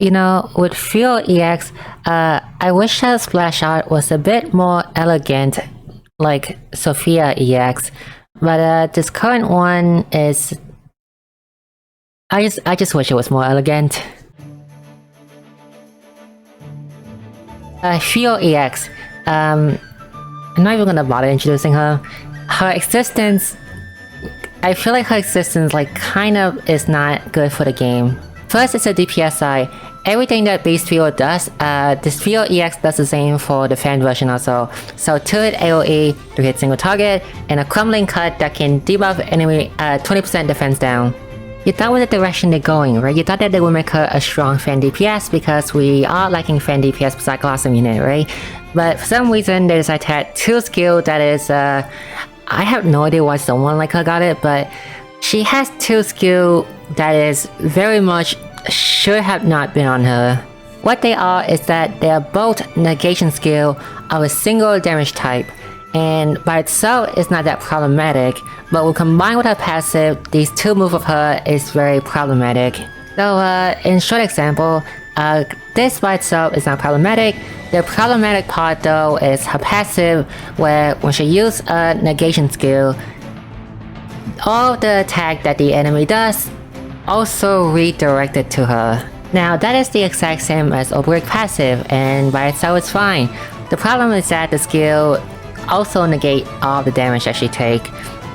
You know, with Fiore EX, I wish her splash art was a bit more elegant, like Sophia EX. But this current one is, I just wish it was more elegant. Fiore EX. I'm not even gonna bother introducing her. Her existence, I feel like her existence like kind of is not good for the game. First, it's a DPS side. Everything that base Fiore does, this Fiore EX does the same for the fan version also. So 2-hit AoE, 3-hit single target, and a crumbling cut that can debuff enemy 20% defense down. You thought with the direction they're going, right? You thought that they would make her a strong fan DPS because we are lacking fan DPS beside Colossal unit, right? But for some reason they decided to add 2 skill that is, I have no idea why someone like her got it, but she has 2 skill that is very much should have not been on her. What they are is that they are both negation skill of a single damage type, and by itself it's not that problematic, but when combined with her passive, these 2 moves of her is very problematic. So in short example, this by itself is not problematic. The problematic part though is her passive, where when she uses a negation skill, all the attack that the enemy does also redirected to her. Now that is the exact same as Oblique passive, and by itself it's fine. The problem is that the skill also negate all the damage that she take.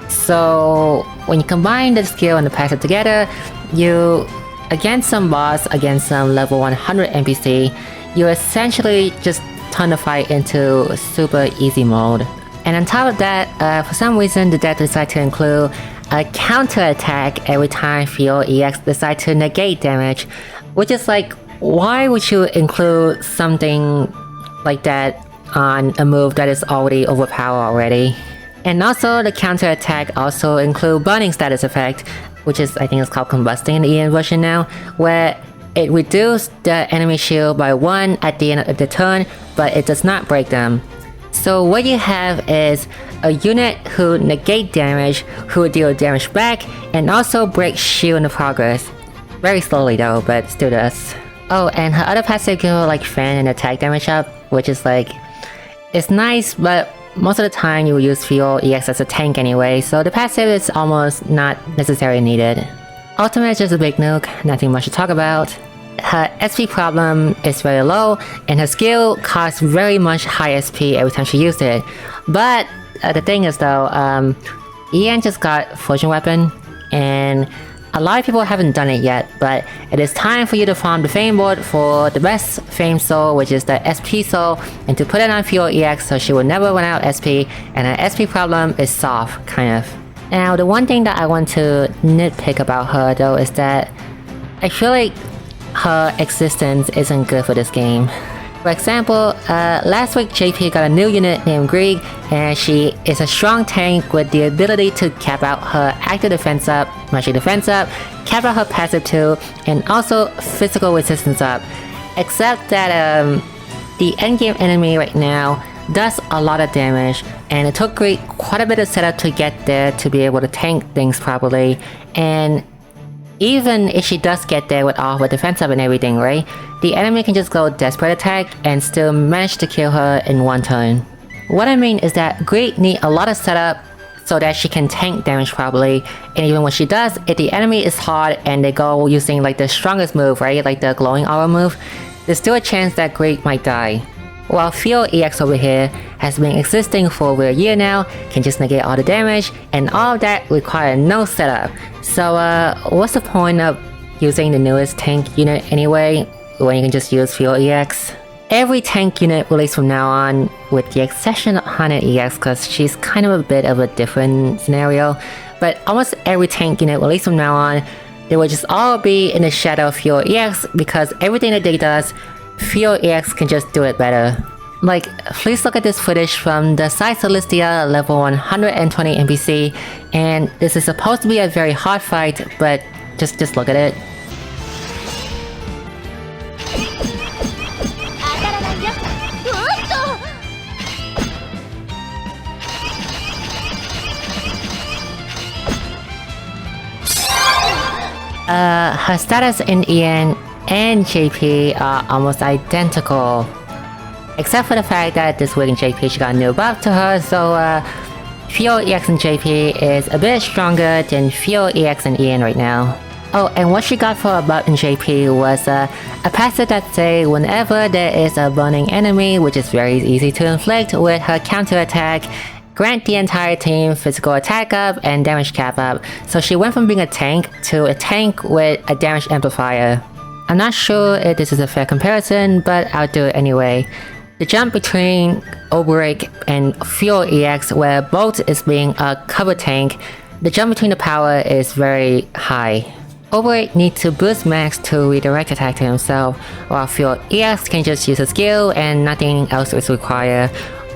So when you combine the skill and the passive together, you, against some boss, against some level 100 NPC, you essentially just turn the fight into super easy mode. And on top of that, for some reason the deck decided to include a counter attack every time Fiore EX decides to negate damage, which is like, why would you include something like that on a move that is already overpowered already? And also the counter attack also include burning status effect, which is, I think it's called combusting in the EN version now, where it reduces the enemy shield by 1 at the end of the turn, but it does not break them. So what you have is a unit who negate damage, who deal damage back, and also break shield in the progress. Very slowly though, but still does. Oh, and her other passive give her like fan and attack damage up, which is like, it's nice, but most of the time you will use Fiore EX as a tank anyway, so the passive is almost not necessarily needed. Ultimate is just a big nuke, nothing much to talk about. Her SP problem is very low, and her skill costs very much high SP every time she uses it. But the thing is though, EN just got Fortune Weapon, and a lot of people haven't done it yet, but it is time for you to farm the Fame board for the best Fame Soul, which is the SP Soul, and to put it on Fiore EX so she will never run out of SP, and her SP problem is solved, kind of. Now, the one thing that I want to nitpick about her though is that I feel like her existence isn't good for this game. For example, last week JP got a new unit named Grieg, and she is a strong tank with the ability to cap out her active defense up, magic defense up, cap out her passive too, and also physical resistance up. Except that the endgame enemy right now does a lot of damage, and it took Grieg quite a bit of setup to get there to be able to tank things properly, and even if she does get there with all her defense up and everything, right? The enemy can just go desperate attack and still manage to kill her in 1 turn. What I mean is that Grieg need a lot of setup so that she can tank damage properly, and even when she does, if the enemy is hard and they go using like the strongest move, right? Like the glowing aura move, there's still a chance that Grieg might die. While Fiore EX over here has been existing for over a year now, can just negate all the damage, and all of that require no setup. So what's the point of using the newest tank unit anyway, when you can just use Fiore EX? Every tank unit released from now on, with the exception of Hana EX, cause she's kind of a bit of a different scenario, but almost every tank unit released from now on, they will just all be in the shadow of Fiore EX, because everything that they does, Fiore EX can just do it better. Like, please look at this footage from the side Celestia level 120 NPC, and this is supposed to be a very hard fight, but just look at it. Her status in EN and JP are almost identical. Except for the fact that this week in JP she got a new buff to her, so Fiore EX in JP is a bit stronger than Fiore EX in EN right now. Oh, and what she got for a buff in JP was a passive that say whenever there is a burning enemy, which is very easy to inflict with her counter attack, grant the entire team physical attack up and damage cap up. So she went from being a tank to a tank with a damage amplifier. I'm not sure if this is a fair comparison, but I'll do it anyway. The jump between Obreak and Fiore EX, where both is being a cover tank, the jump between the power is very high. Obreak needs to boost max to redirect attack to himself, while Fiore EX can just use a skill and nothing else is required.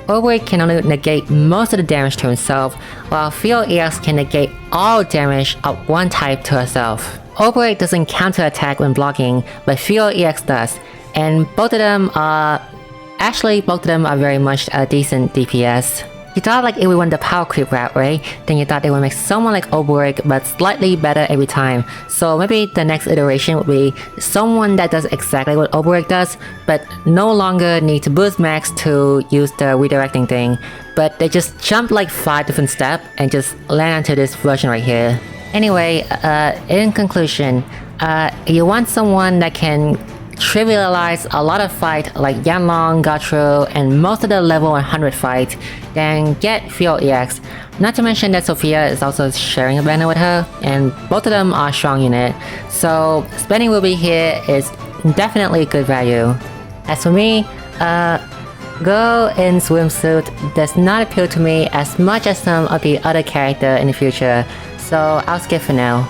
Obreak can only negate most of the damage to himself, while Fiore EX can negate all damage of one type to herself. Obreak doesn't counter attack when blocking, but Fiore EX does, and both of them are very much a decent DPS. You thought like if we went the power creep route, right? Then you thought they would make someone like Obreak but slightly better every time. So maybe the next iteration would be someone that does exactly what Obreak does, but no longer need to boost max to use the redirecting thing. But they just jump like 5 different steps and just land onto this version right here. Anyway, in conclusion, you want someone that can trivialize a lot of fight like Yanlong, Gatro, and most of the level 100 fight, then get Fiore EX. Not to mention that Sophia is also sharing a banner with her, and both of them are strong unit, so spending Ruby here is definitely good value. As for me, Girl in swimsuit does not appeal to me as much as some of the other characters in the future, so I'll skip for now.